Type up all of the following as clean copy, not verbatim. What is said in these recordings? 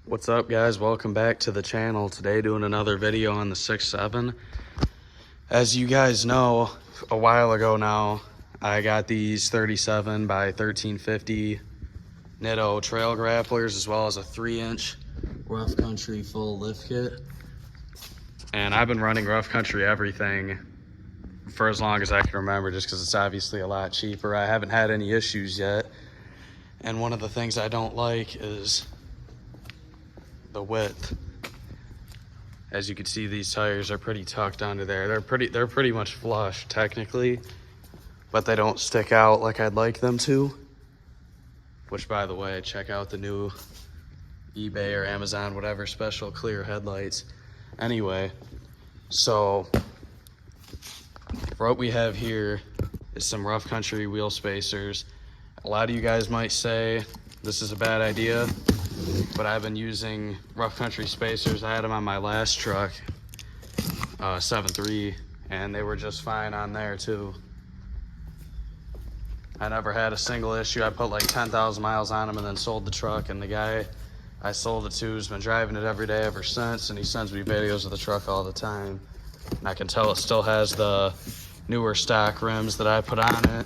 What's up, guys? Welcome back to the channel. Today doing another video on the 6.7. As you guys know, a while ago now, I got these 37 by 1350 Nitto trail grapplers, as well as a 3-inch rough country full lift kit. And I've been running rough country everything for as long as I can remember, just because it's obviously a lot cheaper. I haven't had any issues yet. And one of the things I don't like is the width. As you can see, these tires are pretty tucked under there. They're pretty much flush technically, but they don't stick out like I'd like them to. Which, by the way, check out the new eBay or Amazon, whatever, special clear headlights. Anyway, so what we have here is some rough country wheel spacers. A lot of you guys might say this is a bad idea, but I've been using rough country spacers. I had them on my last truck, 7.3, and they were just fine on there too. I never had a single issue. I put like 10,000 miles on them and then sold the truck, and the guy I sold it to has been driving it every day ever since, and he sends me videos of the truck all the time. And I can tell it still has the newer stock rims that I put on it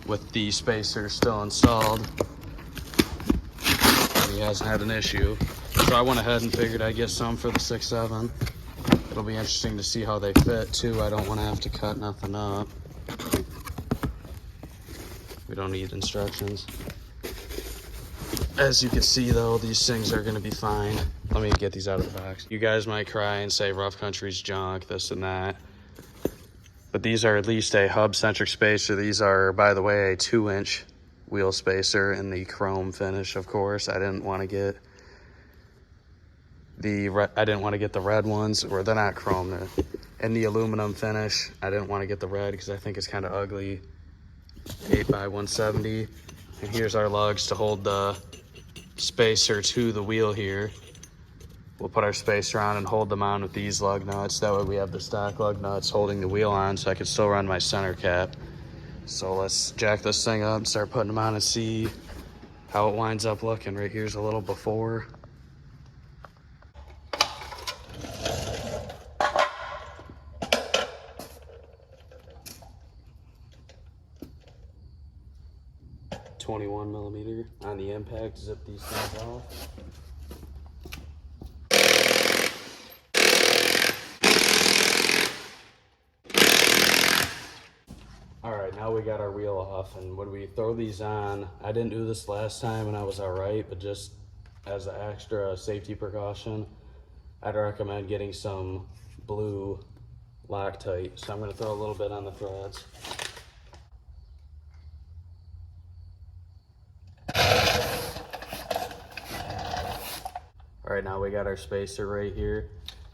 with the spacers still installed. He hasn't had an issue. So I went ahead and figured I'd get some for the 6.7. It'll be interesting to see how they fit too. I don't want to have to cut nothing up. We don't need instructions. As you can see though, these things are gonna be fine. Let me get these out of the box. You guys might cry and say rough country's junk, this and that. But these are at least a hub centric spacer. These are, by the way, a 2-inch wheel spacer in the chrome finish. Of course, I didn't want to get the red ones, or they're not chrome, they're in the aluminum finish. I didn't want to get the red because I think it's kind of ugly. 8x170, and here's our lugs to hold the spacer to the wheel here. We'll put our spacer on and hold them on with these lug nuts. That way we have the stock lug nuts holding the wheel on, so I can still run my center cap. So let's jack this thing up and start putting them on and see how it winds up looking. Right here's a little before. .21mm on the impact. Zip these things off. Alright, now we got our wheel off, and when we throw these on, I didn't do this last time and I was alright, but just as an extra safety precaution, I'd recommend getting some blue Loctite. So I'm going to throw a little bit on the threads. Alright, now we got our spacer right here,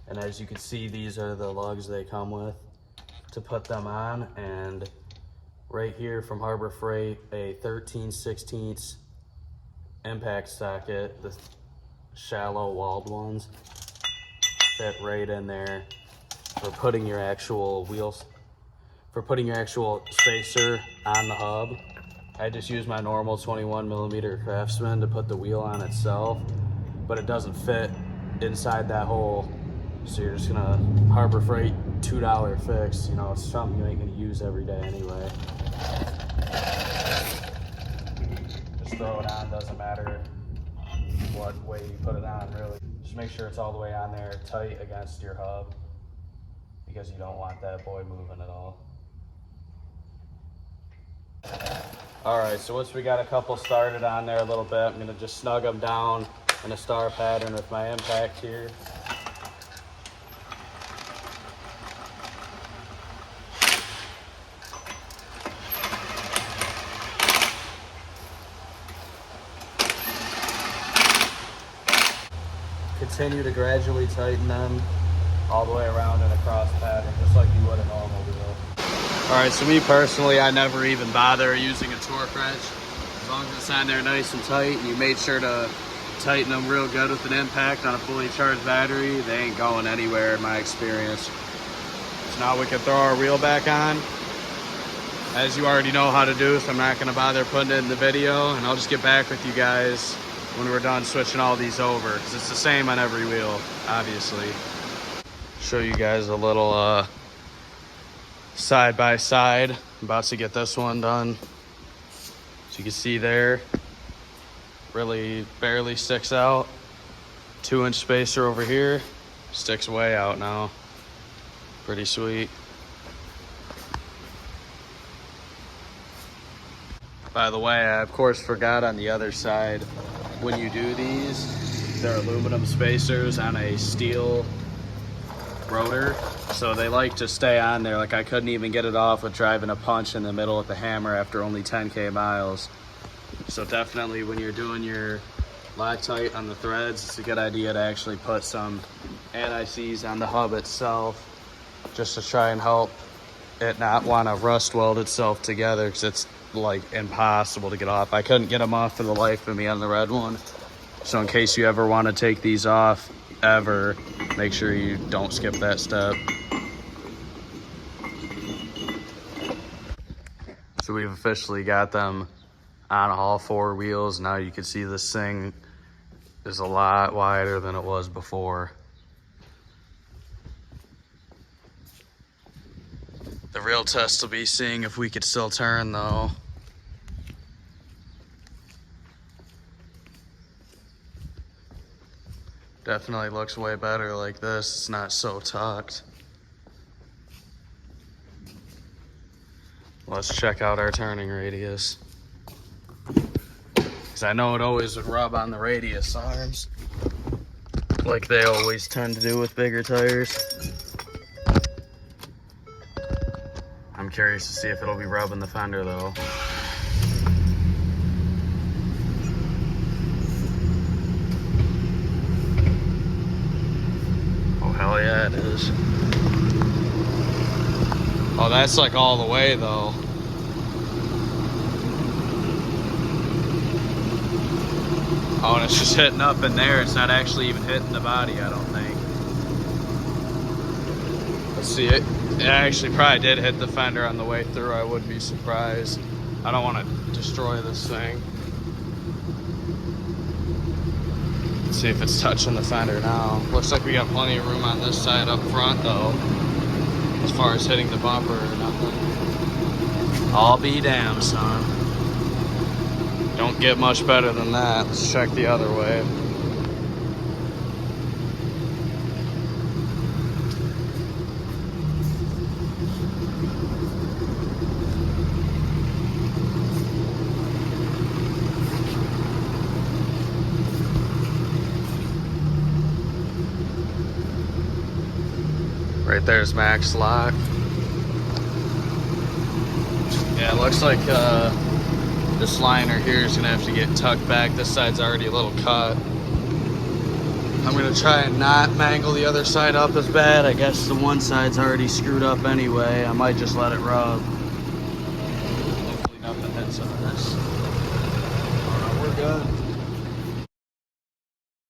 and as you can see, these are the lugs they come with to put them on. And right here from Harbor Freight, a 13/16 impact socket, the shallow walled ones fit right in there for putting your actual wheels, for putting your actual spacer on the hub. I just use my normal 21mm Craftsman to put the wheel on itself, but it doesn't fit inside that hole. So you're just gonna Harbor Freight $2 fix. You know, it's something you ain't gonna use every day anyway. Just throw it on, doesn't matter what way you put it on really. Just make sure it's all the way on there, tight against your hub, because you don't want that boy moving at all. Alright, so once we got a couple started on there a little bit, I'm gonna just snug them down in a star pattern with my impact here. Continue to gradually tighten them all the way around in a cross pattern, just like you would a normal wheel. Alright, so me personally, I never even bother using a torque wrench. As long as it's on there nice and tight, and you made sure to tighten them real good with an impact on a fully charged battery, they ain't going anywhere in my experience. So now we can throw our wheel back on. As you already know how to do, so I'm not going to bother putting it in the video, and I'll just get back with you guys when we're done switching all these over, because it's the same on every wheel, obviously. Show you guys a little side by side. I'm about to get this one done. So you can see there, really barely sticks out. 2-inch spacer over here, sticks way out now. Pretty sweet. By the way, I of course forgot on the other side, when you do these, they're aluminum spacers on a steel rotor, so they like to stay on there. Like, I couldn't even get it off with driving a punch in the middle with the hammer after only 10K miles. So definitely when you're doing your Loctite on the threads, it's a good idea to actually put some anti-seize on the hub itself, just to try and help it not want to rust weld itself together, because it's like impossible to get off. I couldn't get them off for the life of me on the red one. So in case you ever want to take these off ever, make sure you don't skip that step. So we've officially got them on all 4 wheels. Now you can see this thing is a lot wider than it was before. The real test will be seeing if we could still turn though. Definitely looks way better like this. It's not so tucked. Let's check out our turning radius, because I know it always would rub on the radius arms, like they always tend to do with bigger tires. I'm curious to see if it'll be rubbing the fender though. Oh, hell yeah, it is. Oh, that's like all the way though. Oh, and it's just hitting up in there. It's not actually even hitting the body, I don't think. Let's see it. It actually probably did hit the fender on the way through. I wouldn't be surprised. I don't want to destroy this thing. Let's see if it's touching the fender now. Looks like we got plenty of room on this side up front though, as far as hitting the bumper or nothing. I'll be damned, son. Don't get much better than that. Let's check the other way. Right there's max lock. Yeah, it looks like this liner here is gonna have to get tucked back. This side's already a little cut. I'm gonna try and not mangle the other side up as bad. I guess the one side's already screwed up anyway. I might just let it rub. Hopefully nothing hits on this. We're good.